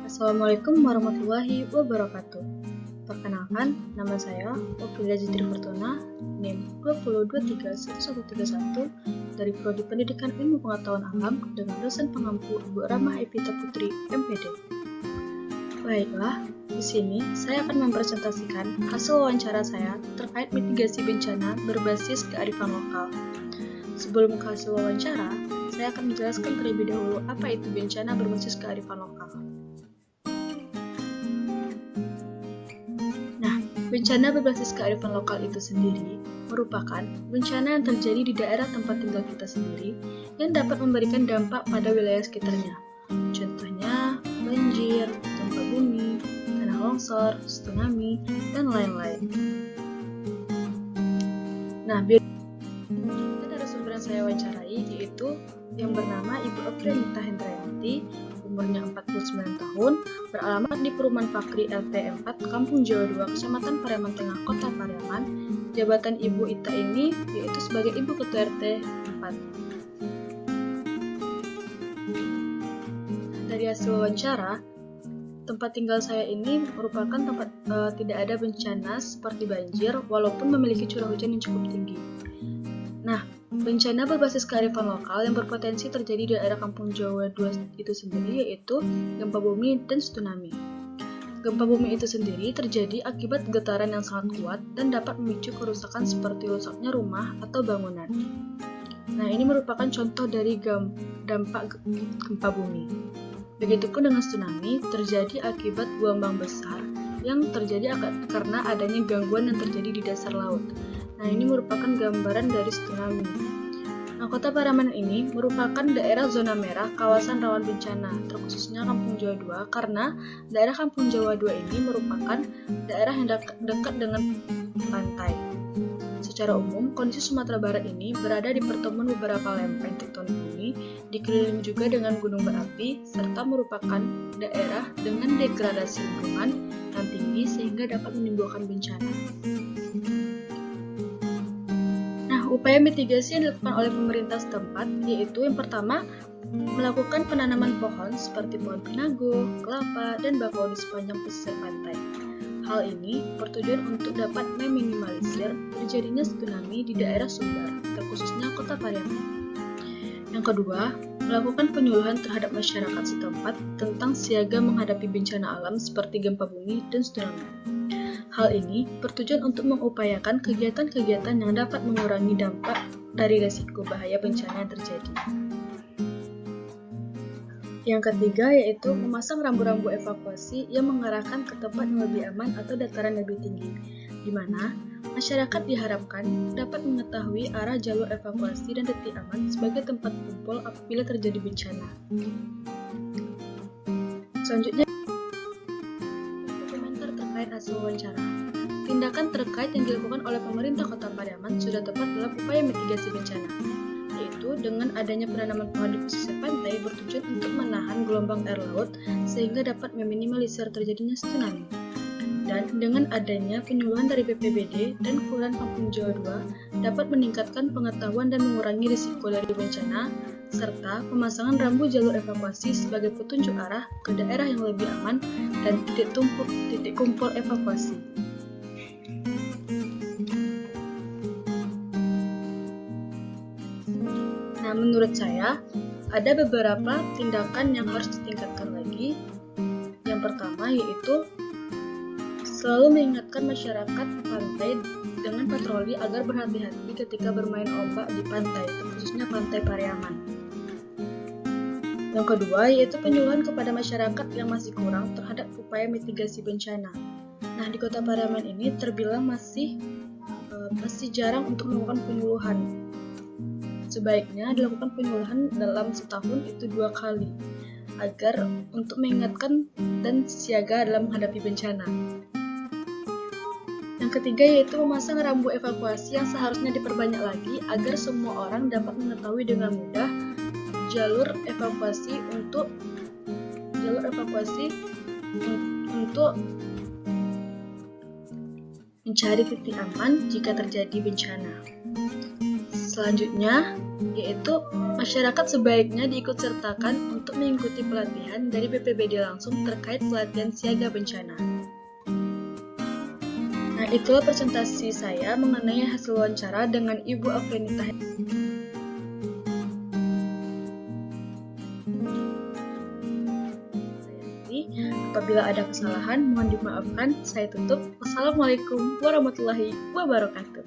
Assalamualaikum warahmatullahi wabarakatuh. Perkenalkan, nama saya Ovilia Zitri Fortuna, NIM 2023131 dari Prodi Pendidikan Ilmu Pengetahuan Alam dengan dosen pengampu Ibu Rahmah Epita Putri, MPD. Baiklah, di sini saya akan mempresentasikan hasil wawancara saya terkait mitigasi bencana berbasis kearifan lokal. Sebelum ke hasil wawancara, saya akan menjelaskan terlebih dahulu apa itu bencana berbasis kearifan lokal. Bencana berbasis kearifan lokal itu sendiri merupakan bencana yang terjadi di daerah tempat tinggal kita sendiri yang dapat memberikan dampak pada wilayah sekitarnya. Contohnya, banjir, gempa bumi, tanah longsor, tsunami, dan lain-lain. Nah, narasumber yang saya wawancarai yaitu yang bernama Ibu Afrianita Hendrayanti, umurnya 49 tahun, beralamat di Perumahan Fakri RT 4, Kampung Jawa 2, Kecamatan Pariaman Tengah, Kota Pariaman. Jabatan Ibu Ita ini yaitu sebagai Ibu Ketua RT 4. Dari hasil wawancara, tempat tinggal saya ini merupakan tempat tidak ada bencana seperti banjir, walaupun memiliki curah hujan yang cukup tinggi. Nah, bencana berbasis kearifan lokal yang berpotensi terjadi di daerah Kampung Jawa 2 itu sendiri yaitu gempa bumi dan tsunami. Gempa bumi itu sendiri terjadi akibat getaran yang sangat kuat dan dapat memicu kerusakan seperti rusaknya rumah atau bangunan. Nah, ini merupakan contoh dari dampak gempa bumi. Begitupun dengan tsunami, terjadi akibat gelombang besar yang terjadi karena adanya gangguan yang terjadi di dasar laut. Nah, ini merupakan gambaran dari tsunami. Nah, Kota Pariaman ini merupakan daerah zona merah kawasan rawan bencana, terkhususnya Kampung Jawa 2, karena daerah Kampung Jawa 2 ini merupakan daerah yang dekat dengan pantai. Secara umum, kondisi Sumatera Barat ini berada di pertemuan beberapa lempeng tektonik bumi, dikelilingi juga dengan gunung berapi, serta merupakan daerah dengan degradasi lingkungan yang tinggi sehingga dapat menimbulkan bencana. Upaya mitigasi yang dilakukan oleh pemerintah setempat yaitu yang pertama, melakukan penanaman pohon seperti pohon pinago, kelapa, dan bakau di sepanjang pesisir pantai. Hal ini bertujuan untuk dapat meminimalisir terjadinya tsunami di daerah sumber, terkhususnya Kota Pariaman. Yang kedua, melakukan penyuluhan terhadap masyarakat setempat tentang siaga menghadapi bencana alam seperti gempa bumi dan tsunami. Hal ini bertujuan untuk mengupayakan kegiatan-kegiatan yang dapat mengurangi dampak dari risiko bahaya bencana yang terjadi. Yang ketiga yaitu memasang rambu-rambu evakuasi yang mengarahkan ke tempat yang lebih aman atau dataran lebih tinggi, di mana masyarakat diharapkan dapat mengetahui arah jalur evakuasi dan titik aman sebagai tempat kumpul apabila terjadi bencana. Selanjutnya, terkait hasil wawancara. Tindakan terkait yang dilakukan oleh pemerintah Kota Pariaman sudah tepat dalam upaya mitigasi bencana, yaitu dengan adanya penanaman pohon di pesisir pantai bertujuan untuk menahan gelombang air laut sehingga dapat meminimalisir terjadinya tsunami. Dan dengan adanya penyuluhan dari BPBD dan Kelurahan Kampung Jawa 2 dapat meningkatkan pengetahuan dan mengurangi risiko dari bencana, serta pemasangan rambu jalur evakuasi sebagai petunjuk arah ke daerah yang lebih aman dan titik kumpul evakuasi. Nah, menurut saya, ada beberapa tindakan yang harus ditingkatkan lagi. Yang pertama yaitu selalu mengingatkan masyarakat pantai dengan patroli agar berhati-hati ketika bermain ombak di pantai, khususnya Pantai Pariaman. Yang kedua yaitu penyuluhan kepada masyarakat yang masih kurang terhadap upaya mitigasi bencana. Nah, di Kota Pariaman ini terbilang masih jarang untuk melakukan penyuluhan. Sebaiknya dilakukan penyuluhan dalam setahun itu 2 kali, agar untuk mengingatkan dan siaga dalam menghadapi bencana. Yang ketiga yaitu memasang rambu evakuasi yang seharusnya diperbanyak lagi agar semua orang dapat mengetahui dengan mudah jalur evakuasi untuk mencari titik aman jika terjadi bencana. Selanjutnya yaitu Masyarakat sebaiknya diikutsertakan untuk mengikuti pelatihan dari BPBD langsung terkait pelatihan siaga bencana. Nah, itulah presentasi saya mengenai hasil wawancara dengan Ibu Afrenita. Apabila ada kesalahan, mohon dimaafkan. Saya tutup. Wassalamualaikum warahmatullahi wabarakatuh.